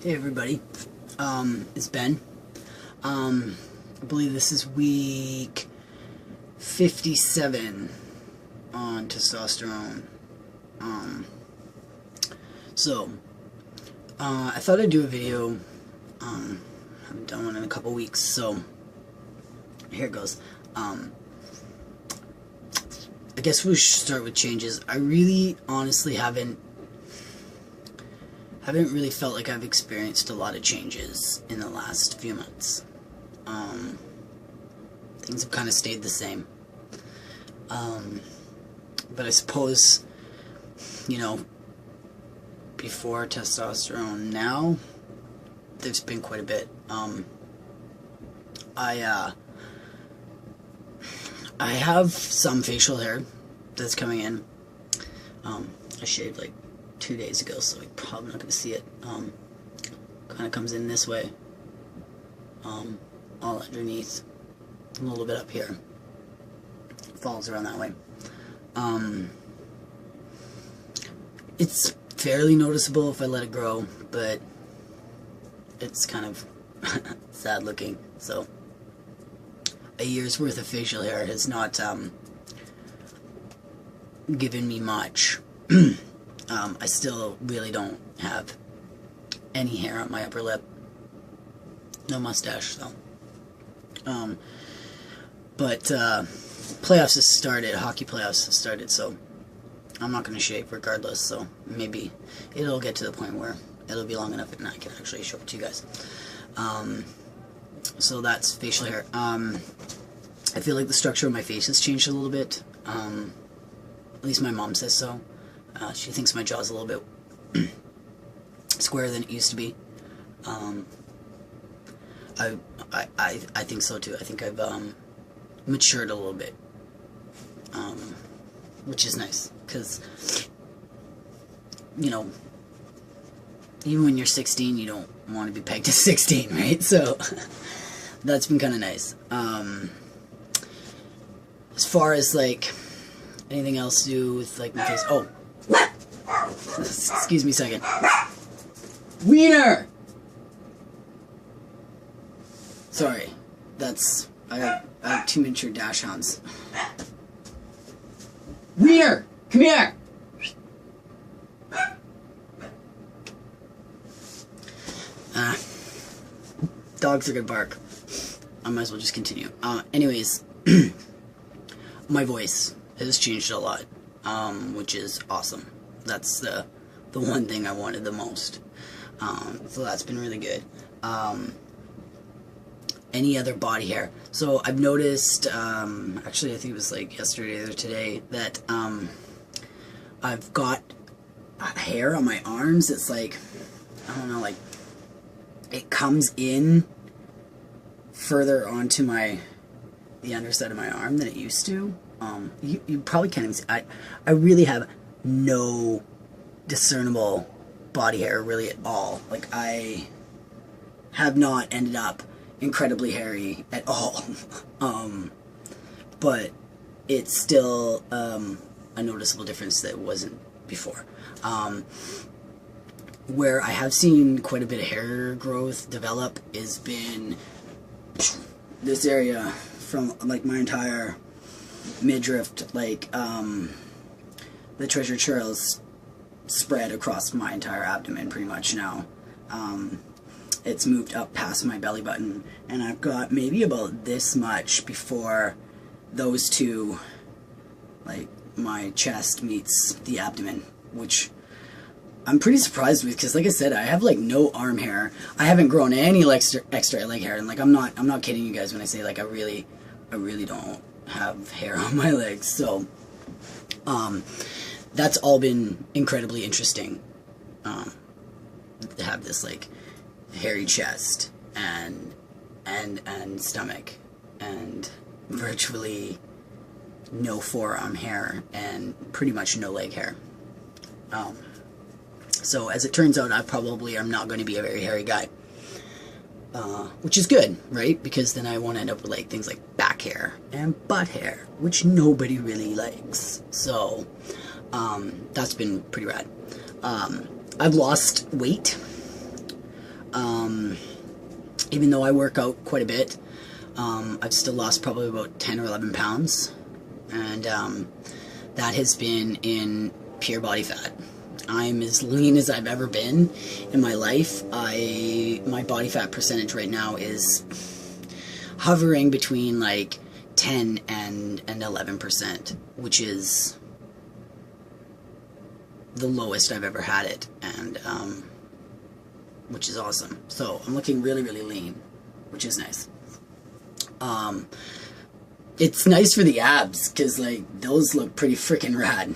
Hey everybody, it's Ben. I believe this is week 57 on testosterone. I thought I'd do a video. I haven't done one in a couple weeks, so here it goes. I guess we should start with changes. I really, honestly haven't really felt like I've experienced a lot of changes in the last few months. Things have kind of stayed the same. But I suppose, you know, before testosterone, now there's been quite a bit. I have some facial hair that's coming in. I shaved like 2 days ago, so you're probably not going to see it. Kind of comes in this way, all underneath, a little bit up here, falls around that way. It's fairly noticeable if I let it grow, but it's kind of sad looking. So a year's worth of facial hair has not given me much. I still really don't have any hair on my upper lip. No mustache, though. But playoffs have started, hockey playoffs have started, so I'm not going to shave regardless, so maybe it'll get to the point where it'll be long enough and I can actually show it to you guys. So that's facial hair. I feel like the structure of my face has changed a little bit. At least my mom says so. She thinks my jaw's a little bit squarer than it used to be. I think so too. I think I've matured a little bit, which is nice, because, you know, even when you're 16, you don't want to be pegged to 16, right? So that's been kind of nice. As far as like anything else to do with like my face, oh, excuse me a second. Wiener! Sorry, that's, I have 2 miniature dachshunds. Wiener! Come here! Dogs are gonna bark. I might as well just continue. Anyways, my voice has changed a lot, which is awesome. That's the one thing I wanted the most. So that's been really good. Any other body hair? So I've noticed, actually I think it was like yesterday or today, that I've got hair on my arms. It's like, I don't know, like it comes in further onto the underside of my arm than it used to. You probably can't even see. I really have no discernible body hair really at all. Like, I have not ended up incredibly hairy at all. But it's still a noticeable difference that it wasn't before. Where I have seen quite a bit of hair growth develop has been this area from like my entire midriff, like the treasure trails spread across my entire abdomen pretty much now. It's moved up past my belly button, and I've got maybe about this much before those two, like my chest meets the abdomen, which I'm pretty surprised with, because like I said, I have like no arm hair. I haven't grown any extra leg hair, and like I'm not kidding you guys when I say like I really don't have hair on my legs. So that's all been incredibly interesting, to have this like hairy chest and stomach and virtually no forearm hair and pretty much no leg hair. So as it turns out, I probably am not going to be a very hairy guy, which is good, right? Because then I won't end up with like things like back hair and butt hair, which nobody really likes. So that's been pretty rad. I've lost weight. Even though I work out quite a bit, I've still lost probably about 10 or 11 pounds, and that has been in pure body fat. I'm as lean as I've ever been in my life. My body fat percentage right now is hovering between like 10 and 11%, which is the lowest I've ever had it, and which is awesome. So I'm looking really, really lean, which is nice. It's nice for the abs, because like those look pretty freaking rad.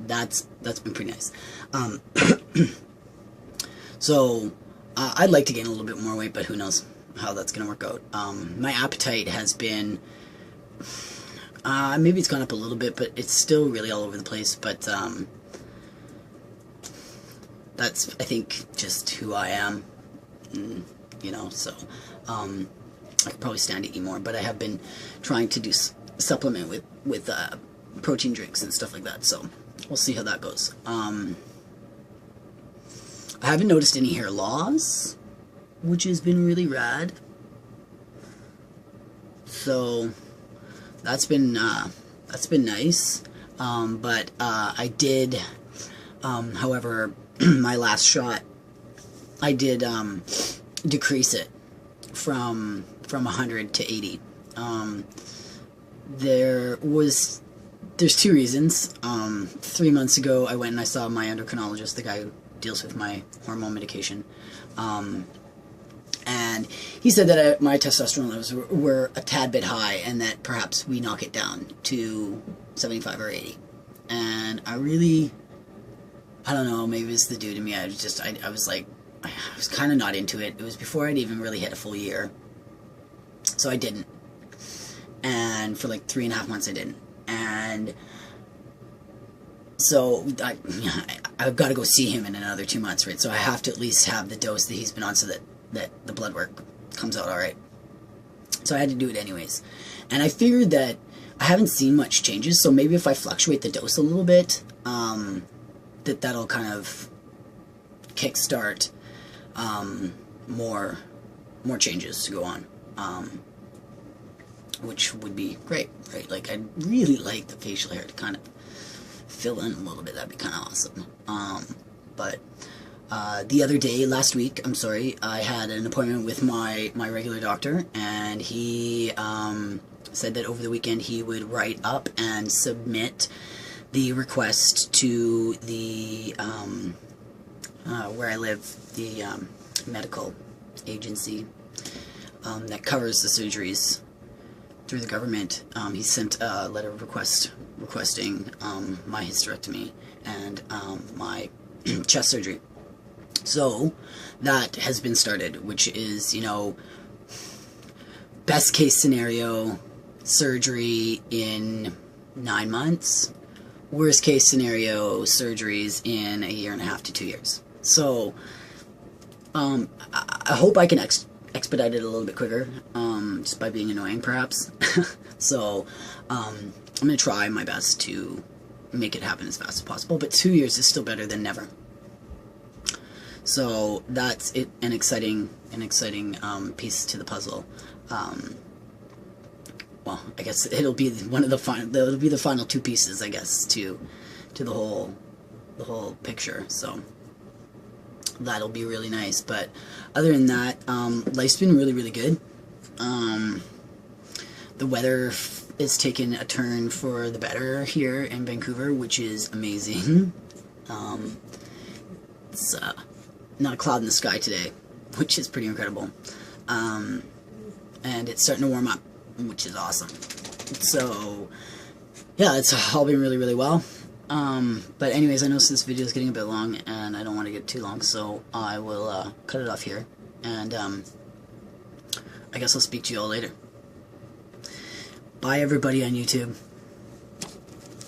That's been pretty nice. So I'd like to gain a little bit more weight, but who knows how that's gonna work out. My appetite has been maybe it's gone up a little bit, but it's still really all over the place. But that's, I think, just who I am, you know. So I could probably stand to eat more, but I have been trying to do supplement with protein drinks and stuff like that. So we'll see how that goes. I haven't noticed any hair loss, which has been really rad. So that's been nice. But I did, however, my last shot, I did decrease it from 100 to 80. There's two reasons. 3 months ago, I went and I saw my endocrinologist, the guy who deals with my hormone medication, and he said that my testosterone levels were a tad bit high, and that perhaps we knock it down to 75 or 80. And I don't know, maybe it's the dude in me. I was like, I was kind of not into it. It was before I'd even really hit a full year, so I didn't. And for like 3.5 months I didn't. And so I've got to go see him in another 2 months, right? So I have to at least have the dose that he's been on, so that the blood work comes out all right. So I had to do it anyways. And I figured that I haven't seen much changes, so maybe if I fluctuate the dose a little bit, that'll kind of kickstart more changes to go on, which would be great, right? Like, I'd really like the facial hair to kind of fill in a little bit. That'd be kind of awesome. But the other day, last week, I had an appointment with my regular doctor, and he said that over the weekend he would write up and submit the request to the where I live, the medical agency that covers the surgeries through the government. He sent a letter of requesting my hysterectomy and my chest surgery. So that has been started, which is, you know, best case scenario, surgery in 9 months. Worst case scenario, surgeries in 1.5 to 2 years. So I hope I can expedite it a little bit quicker, just by being annoying, perhaps. So I'm going to try my best to make it happen as fast as possible, but 2 years is still better than never. So that's it, an exciting piece to the puzzle. Well, I guess it'll be the final two pieces, I guess, to the whole picture. So that'll be really nice. But other than that, life's been really, really good. The weather is taking a turn for the better here in Vancouver, which is amazing. It's not a cloud in the sky today, which is pretty incredible. And it's starting to warm up, which is awesome. So yeah, it's all been really, really well. But anyways, I know this video is getting a bit long, and I don't want to get too long, so I will cut it off here, and I guess I'll speak to you all later. Bye, everybody on YouTube.